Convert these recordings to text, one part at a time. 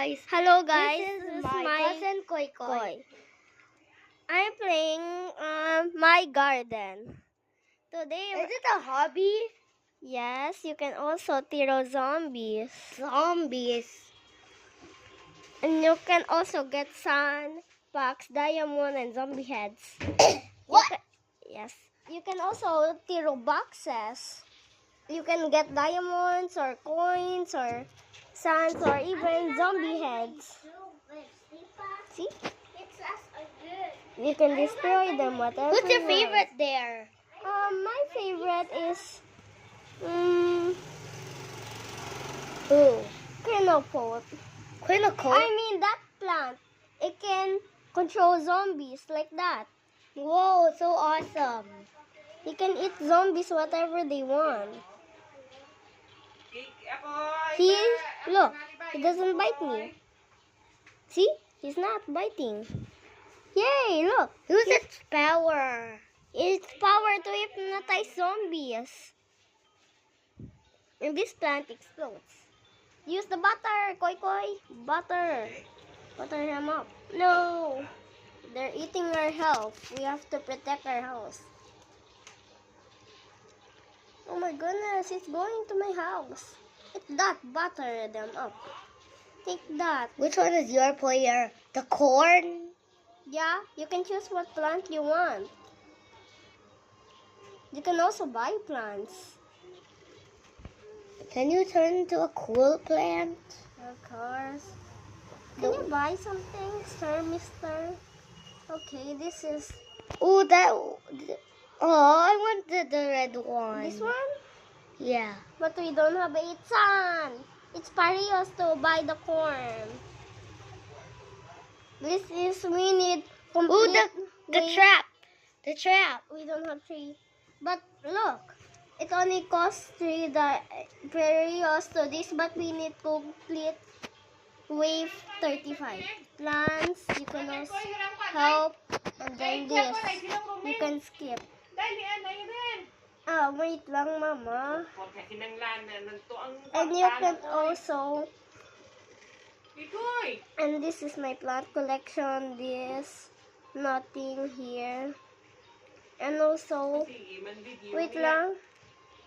guys. Hello guys, This is my my cousin Koy Koy. Koy. I'm playing my garden. Today, Is it a hobby? yes, you can also tiro zombies. Zombies. And you can also get sun, packs, diamond, and zombie heads. What? Yes. You can also tiro boxes. You can get diamonds or coins or suns or even zombie heads. See? You can destroy them, whatever. What's your you want. favorite there? My favorite is Who? Quinopot. Quinocole? I mean that plant. It can control zombies like that. Whoa, so awesome. You can eat zombies whatever they want. See? Look, he doesn't bite me. See? He's not biting. Yay, look. Who's its power? It's power to hypnotize zombies. And this plant explodes. Use the butter, Koy Koy. Butter. Butter him up. No. They're eating our health. We have to protect our house. Oh my goodness, it's going to my house. It's that. Butter them up. Take that. Which one is your player? The corn? Yeah, you can choose what plant you want. You can also buy plants. Can you turn into a cool plant? Of course. Can you buy something, sir, mister? Okay, this is Oh, that. Oh, I wanted the red one. this one. Yeah. But we don't have a sun. It's parios to buy the corn. This is, we need complete. Oh, the wait, trap. The trap. We don't have 3. But look, it only costs 3 the parios to this, but we need complete wave 35. Plants, you can also help, and then this. You can skip. Wait lang, mama. And you can also, and this is my plant collection, this, nothing here. And also, wait lang,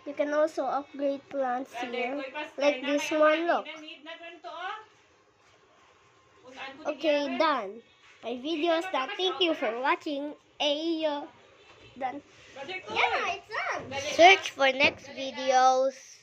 you can also upgrade plants here, like this one, look. Okay, done. My video is done. Thank you for watching. Done. Yeah, it's done. Search for next videos.